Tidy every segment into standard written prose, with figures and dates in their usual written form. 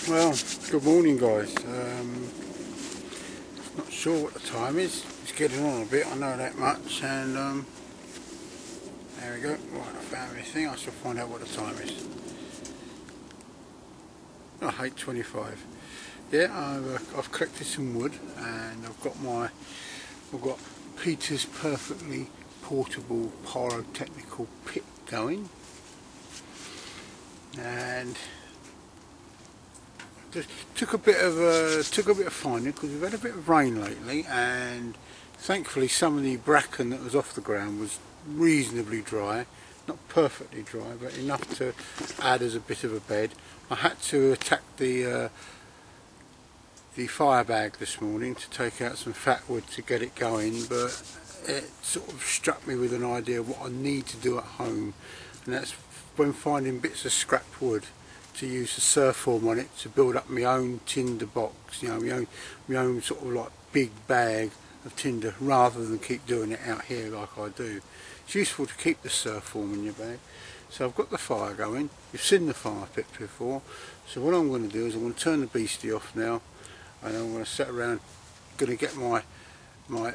Well, good morning guys. Not sure what the time is. It's getting on a bit, I know that much, and there we go. Right, I found everything. I shall find out what the time is. Oh, 8:25. Yeah, I've collected some wood, and I've got Peter's perfectly portable pyrotechnical pit going, and just took a bit of finding because we've had a bit of rain lately, and thankfully some of the bracken that was off the ground was reasonably dry, not perfectly dry but enough to add as a bit of a bed. I had to attack the fire bag this morning to take out some fat wood to get it going, but it sort of struck me with an idea of what I need to do at home, and that's when finding bits of scrap wood to use the surf form on it to build up my own tinder box, you know, my own sort of like big bag of tinder, rather than keep doing it out here like I do. It's useful to keep the surf form in your bag. So I've got the fire going. You've seen the fire pit before, so what I'm going to do is I'm going to turn the beastie off now, and I'm going to sit around, going to get my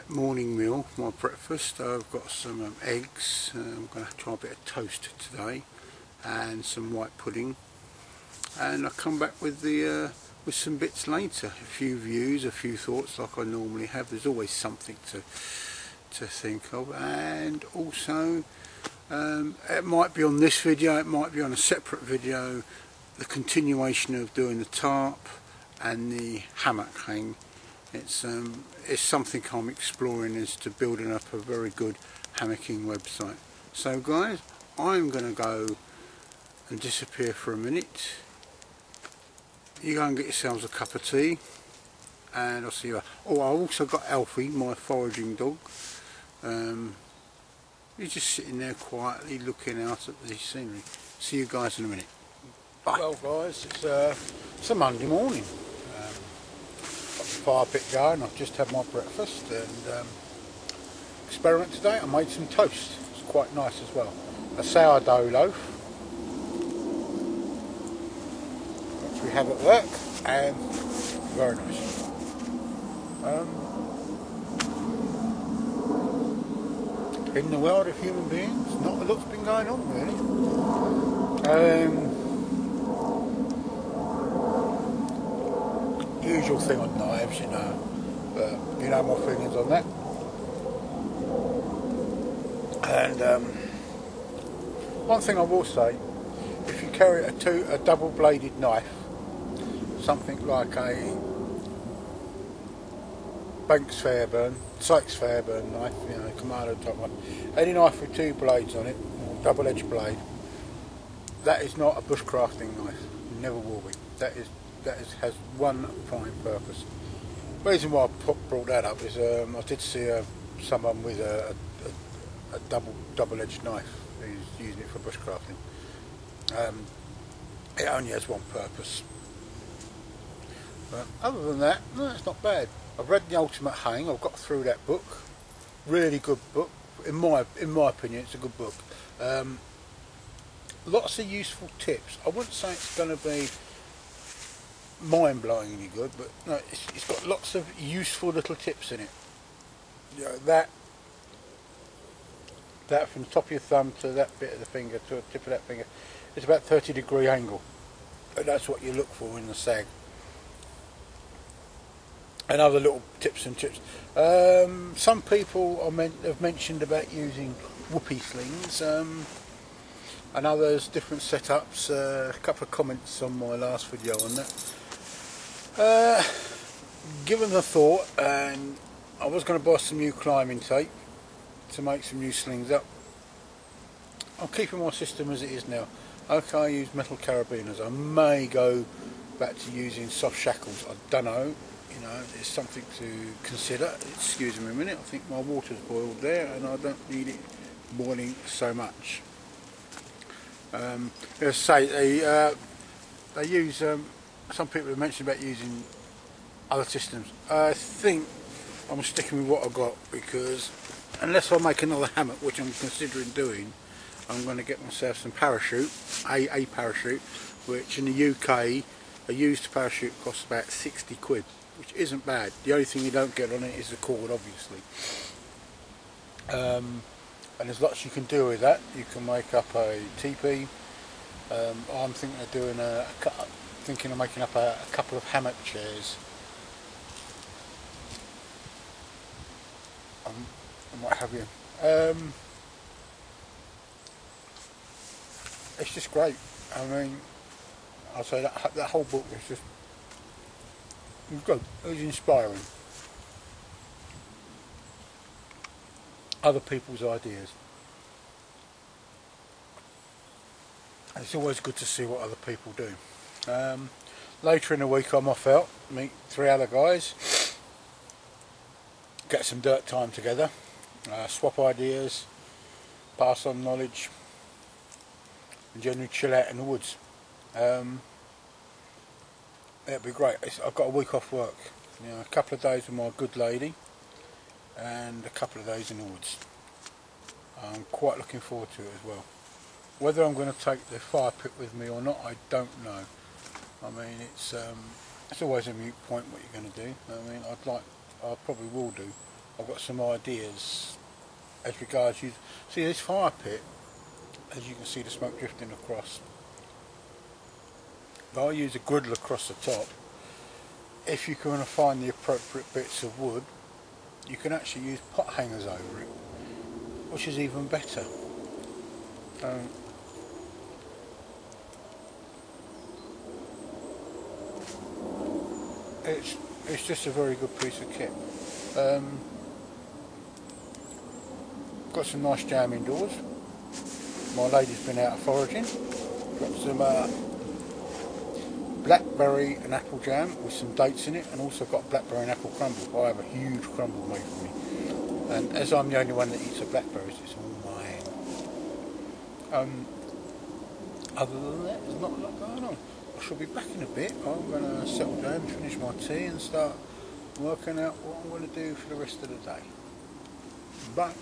morning meal, my breakfast. I've got some eggs, I'm going to try a bit of toast today, and some white pudding, and I'll come back with with some bits later, a few views, a few thoughts like I normally have. There's always something to think of, and also it might be on this video, it might be on a separate video, the continuation of doing the tarp and the hammock hang. It's something I'm exploring as to building up a very good hammocking website. So guys, I'm going to go and disappear for a minute. You go and get yourselves a cup of tea, and I'll see you. Oh, I also got Alfie, my foraging dog. He's just sitting there quietly looking out at the scenery. See you guys in a minute. Bye. Well guys, it's a Monday morning. Got the fire pit going. I've just had my breakfast, and experiment today. I made some toast. It's quite nice as well. A sourdough loaf, which we have at work, and very nice. In the world of human beings, not a lot's been going on really. Usual thing on knives, you know, but you know my feelings on that. And one thing I will say, if you carry a double-bladed knife, something like a Sykes Fairburn knife, you know, Commando type one, any knife with two blades on it, or double-edged blade, that is not a bushcrafting knife. Never will be. Has one prime purpose. The reason why I brought that up is I did see someone with a double-edged knife who's using it for bushcrafting. It only has one purpose. But other than that, no, it's not bad. I've read The Ultimate Hang. I've got through that book. Really good book. In my opinion, it's a good book. Lots of useful tips. I wouldn't say it's going to be mind-blowingly good, but no, it's got lots of useful little tips in it. You know, that from the top of your thumb to that bit of the finger to the tip of that finger, it's about 30-degree angle, and that's what you look for in the sag. And other little tips and tips. Some people have mentioned about using whoopee slings, and others different setups. A couple of comments on my last video on that. Given the thought, and I was going to buy some new climbing tape to make some new slings up. I'm keeping my system as it is now. Okay, I use metal carabiners. I may go back to using soft shackles. I don't know. You know, it's something to consider. Excuse me a minute. I think my water's boiled there, and I don't need it boiling so much. As I say, they use. Some people have mentioned about using other systems. I think I'm sticking with what I got, because unless I make another hammock, which I'm considering doing, I'm going to get myself some parachute, a parachute, which in the UK A used parachute costs about 60 quid, which isn't bad. The only thing you don't get on it is the cord, obviously. And there's lots you can do with that. You can make up a teepee. I'm thinking of doing making up a couple of hammock chairs. And what have you. It's just great. I mean, I'll say that whole book is just good. It was inspiring. Other people's ideas. And it's always good to see what other people do. Later in the week I'm off out, meet 3 other guys, get some dirt time together, swap ideas, pass on knowledge, and generally chill out in the woods. It'll be great. I've got a week off work, a couple of days with my good lady and a couple of days in the woods. I'm quite looking forward to it as well. Whether I'm going to take the fire pit with me or not, I don't know. I mean, it's always a moot point what you're going to do. I mean, I probably will do. I've got some ideas as regards see this fire pit, as you can see the smoke drifting across. If I use a griddle across the top, if you can find the appropriate bits of wood, you can actually use pot hangers over it, which is even better. It's just a very good piece of kit. Got some nice jam indoors. My lady's been out foraging. Got some blackberry and apple jam with some dates in it, and also got blackberry and apple crumble. I have a huge crumble made for me, and as I'm the only one that eats the blackberries, it's all mine. Other than that, there's not a lot going on. I shall be back in a bit. I'm going to settle down, finish my tea and start working out what I'm going to do for the rest of the day. Bye.